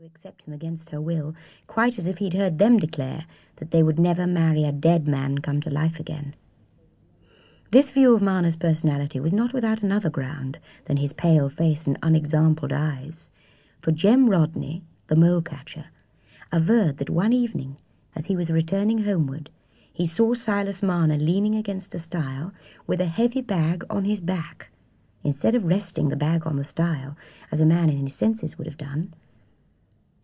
to accept him against her will, quite as if he'd heard them declare that they would never marry a dead man come to life again. This view of Marner's personality was not without another ground than his pale face and unexampled eyes, for Jem Rodney, the mole-catcher, averred that one evening, as he was returning homeward, he saw Silas Marner leaning against a stile with a heavy bag on his back, instead of resting the bag on the stile, as a man in his senses would have done,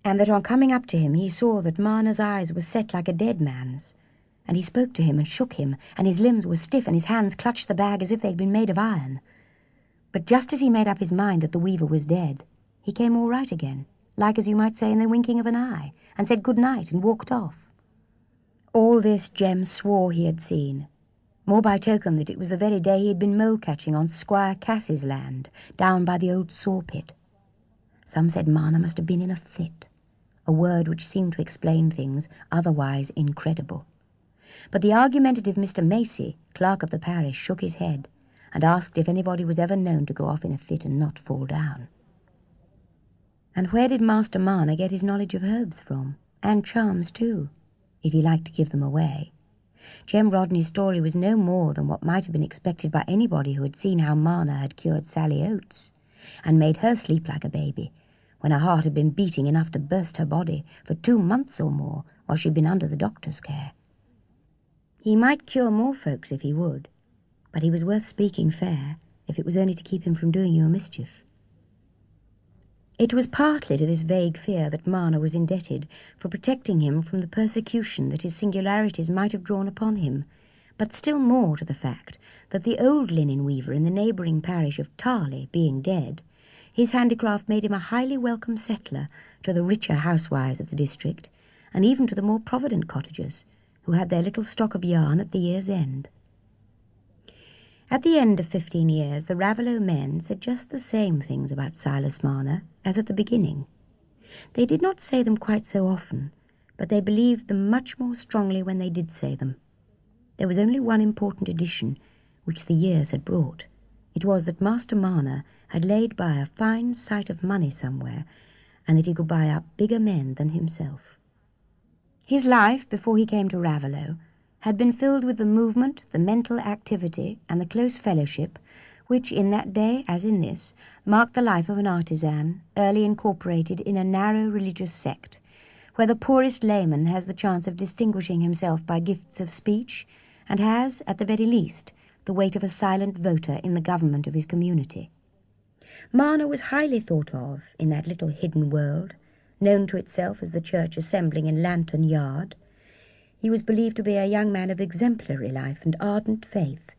and that on coming up to him he saw that Marner's eyes were set like a dead man's, and he spoke to him and shook him, and his limbs were stiff, and his hands clutched the bag as if they'd been made of iron. But just as he made up his mind that the weaver was dead, he came all right again, like as you might say in the winking of an eye, and said good night and walked off. All this Jem swore he had seen, more by token that it was the very day he had been mole-catching on Squire Cass's land, down by the old saw-pit. Some said Marner must have been in a fit, a word which seemed to explain things otherwise incredible. But the argumentative Mr. Macy, clerk of the parish, shook his head, and asked if anybody was ever known to go off in a fit and not fall down. And where did Master Marner get his knowledge of herbs from, and charms too, if he liked to give them away? Jem Rodney's story was no more than what might have been expected by anybody who had seen how Marner had cured Sally Oates, and made her sleep like a baby, when her heart had been beating enough to burst her body for 2 months or more while she'd been under the doctor's care. He might cure more folks if he would, but he was worth speaking fair, if it was only to keep him from doing you a mischief. It was partly to this vague fear that Marner was indebted for protecting him from the persecution that his singularities might have drawn upon him, but still more to the fact that the old linen weaver in the neighbouring parish of Tarley being dead, his handicraft made him a highly welcome settler to the richer housewives of the district, and even to the more provident cottagers, who had their little stock of yarn at the year's end. At the end of 15 years, the Raveloe men said just the same things about Silas Marner as at the beginning. They did not say them quite so often, but they believed them much more strongly when they did say them. There was only one important addition which the years had brought. It was that Master Marner had laid by a fine sight of money somewhere, and that he could buy up bigger men than himself. His life, before he came to Raveloe, had been filled with the movement, the mental activity, and the close fellowship which, in that day as in this, marked the life of an artisan, early incorporated in a narrow religious sect, where the poorest layman has the chance of distinguishing himself by gifts of speech, and has, at the very least, the weight of a silent voter in the government of his community. Marner was highly thought of in that little hidden world, known to itself as the church assembling in Lantern Yard. He was believed to be a young man of exemplary life and ardent faith,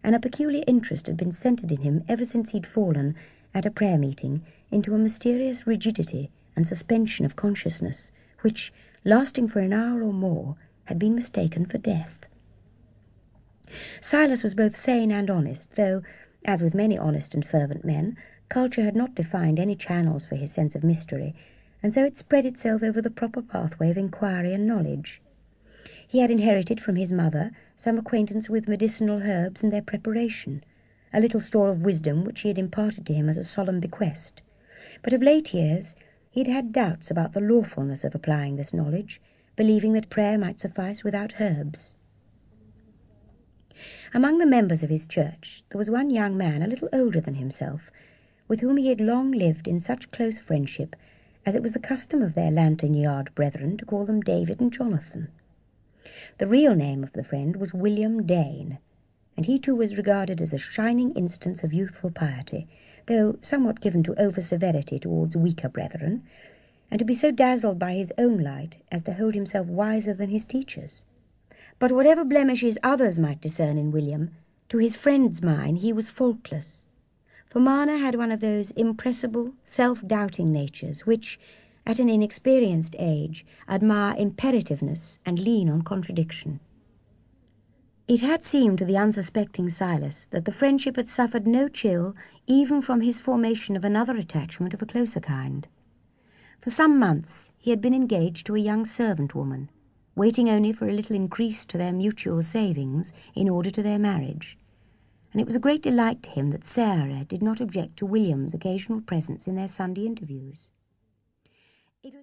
and a peculiar interest had been centred in him ever since he'd fallen, at a prayer meeting, into a mysterious rigidity and suspension of consciousness, which, lasting for an hour or more, had been mistaken for death. Silas was both sane and honest, though, as with many honest and fervent men, culture had not defined any channels for his sense of mystery, and so it spread itself over the proper pathway of inquiry and knowledge. He had inherited from his mother some acquaintance with medicinal herbs and their preparation, a little store of wisdom which she had imparted to him as a solemn bequest. But of late years he had had doubts about the lawfulness of applying this knowledge, believing that prayer might suffice without herbs. Among the members of his church there was one young man a little older than himself, with whom he had long lived in such close friendship as it was the custom of their Lantern Yard brethren to call them David and Jonathan. The real name of the friend was William Dane, and he too was regarded as a shining instance of youthful piety, though somewhat given to over-severity towards weaker brethren, and to be so dazzled by his own light as to hold himself wiser than his teachers. But whatever blemishes others might discern in William, to his friend's mind he was faultless, for Marner had one of those impressible, self-doubting natures which, at an inexperienced age, admire imperativeness and lean on contradiction. It had seemed to the unsuspecting Silas that the friendship had suffered no chill even from his formation of another attachment of a closer kind. For some months he had been engaged to a young servant woman, waiting only for a little increase to their mutual savings in order to their marriage, and it was a great delight to him that Sarah did not object to William's occasional presence in their Sunday interviews. It was